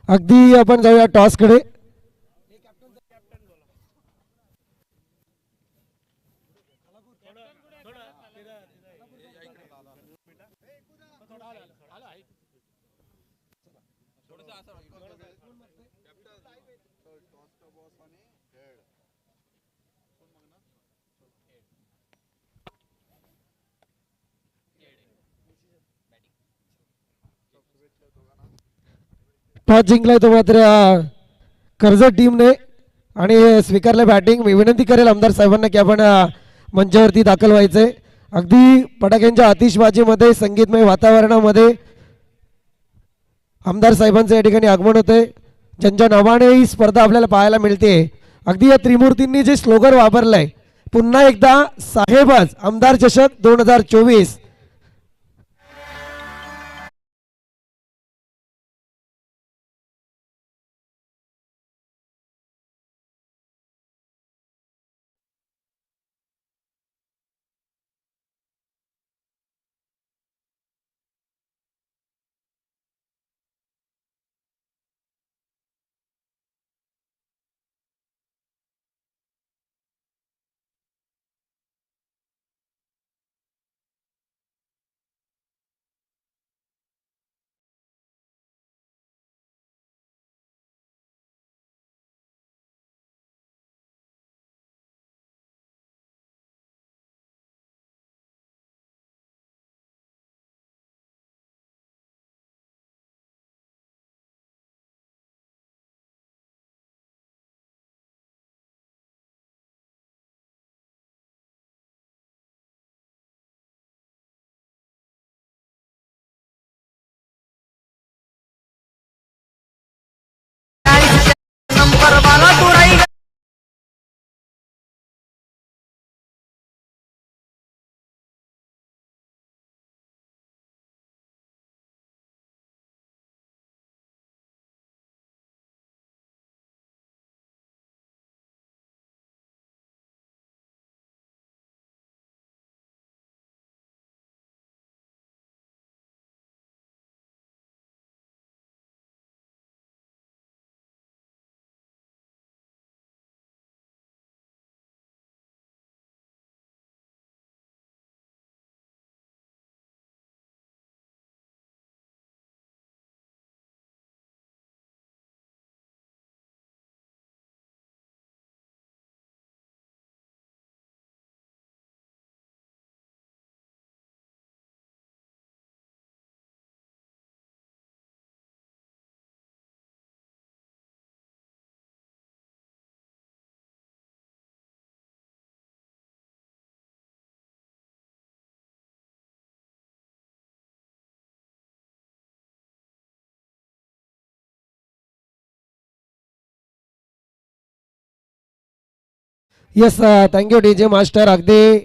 अगदी आपण जाऊया टॉसकडे. टॉस जिंकलाय तो मात्र कर्जत टीमने आणि स्वीकारलं बॅटिंग. मी विनंती करेल आमदार साहेबांना की आपण मंचावरती दाखल व्हायचंय. अगदी फटाक्यांच्या आतिषबाजीमध्ये संगीतमय वातावरणामध्ये आमदार साहेबांचं या ठिकाणी आगमन होतंय. ज्यांच्या नावाने ही स्पर्धा आपल्याला पाहायला मिळते. अगदी या त्रिमूर्तींनी जे स्लोगन वापरलंय, पुन्हा एकदा साहेबच आमदार चषक 2024. Yes, thank you DJ master. अगदी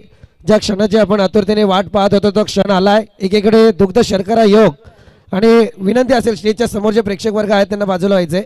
ज्या क्षणाची आपण आतुरतेने वाट पाहत होतो तो क्षण आलाय. एकीकडे दुग्ध शर्करा योग आणि विनंती असेल स्टेजच्या समोर जे प्रेक्षक वर्ग आहेत त्यांना बाजूला व्हायचे.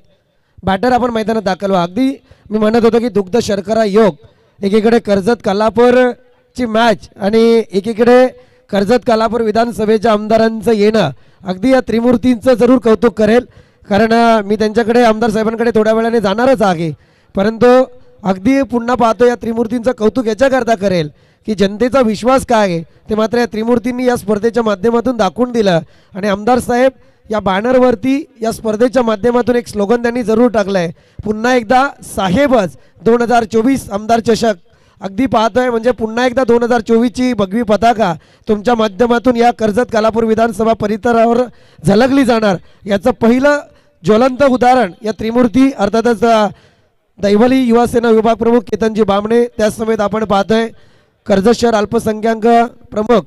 बॅटर आपण मैदानात दाखल व्हा. अगदी मी म्हणत होतो की दुग्ध शर्करा योग, एकीकडे कर्जत कोल्हापूरची मॅच आणि एकीकडे कर्जत कोल्हापूर विधानसभेच्या आमदारांचं येणं, अगदी या त्रिमूर्तींचं जरूर कौतुक करेल. कारण मी त्यांच्याकडे आमदार साहेबांकडे थोड्या वेळाने जाणारच आहे. परंतु अगदी पुन्हा पाहतो या त्रिमूर्तींचं कौतुक याच्याकरता करेल की जनतेचा विश्वास काय आहे ते मात्र या त्रिमूर्तींनी या स्पर्धेच्या माध्यमातून दाखवून दिलं. आणि आमदार साहेब या बॅनरवरती या स्पर्धेच्या माध्यमातून एक स्लोगन त्यांनी जरूर टाकलंय, पुन्हा एकदा साहेबच 2024 आमदार चषक. अगदी पाहतोय म्हणजे पुन्हा एकदा 2024ची भगवी पताका तुमच्या माध्यमातून या कर्जत कोल्हापूर विधानसभा परिसरावर झलकली जाणार. याचं पहिलं ज्वलंत उदाहरण या त्रिमूर्ती अर्थातच दैवली युवा सेना विभाग प्रमुख केतनजी बामणे, त्याच समेत आपण पाहतोय कर्जत शहर अल्पसंख्याक प्रमुख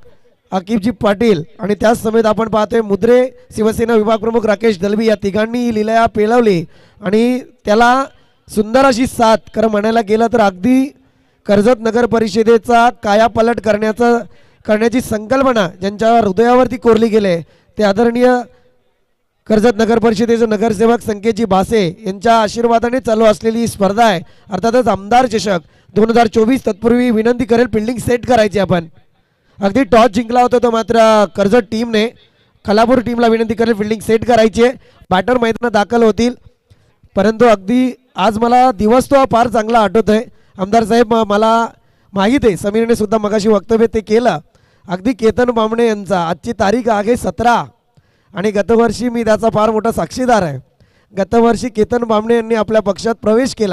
आकिबजी पाटील आणि त्याच समेत आपण पाहतोय मुद्रे शिवसेना विभाग प्रमुख राकेश दलवी. या तिघांनी ही लीला पेलवली आणि त्याला सुंदर अशी साथ. खरं म्हणायला गेलं तर अगदी कर्जत नगर परिषदेचा कायापालट करण्याची संकल्पना ज्यांच्या हृदयावरती कोरली गेले ते आदरणीय कर्जत नगर परिषदेचे नगरसेवक संकेतजी भासे यांच्या आशीर्वादाने चालू असलेली ही स्पर्धा आहे, अर्थातच आमदार चषक 2024. तत्पूर्वी विनंती करेल फिल्डिंग सेट करायची आपण. अगदी टॉस जिंकला होता तो मात्र कर्जत टीमने खलापूर टीमला विनंती करेल फिल्डिंग सेट करायची आहे. बॅटर मैदानात दाखल होतील. परंतु अगदी आज मला दिवस तो फार चांगला आठवतोय. आमदार साहेब मला माहीत आहे समीरने सुद्धा मगाशी वक्तव्य ते केलं. अगदी केतन बामणे यांचा आजची तारीख आहे 17 आणि गतवर्षी मी त्याचा फार मोठा साक्षीदार आहे. गतवर्षी केतन बामणे यांनी आपल्या पक्षात प्रवेश केला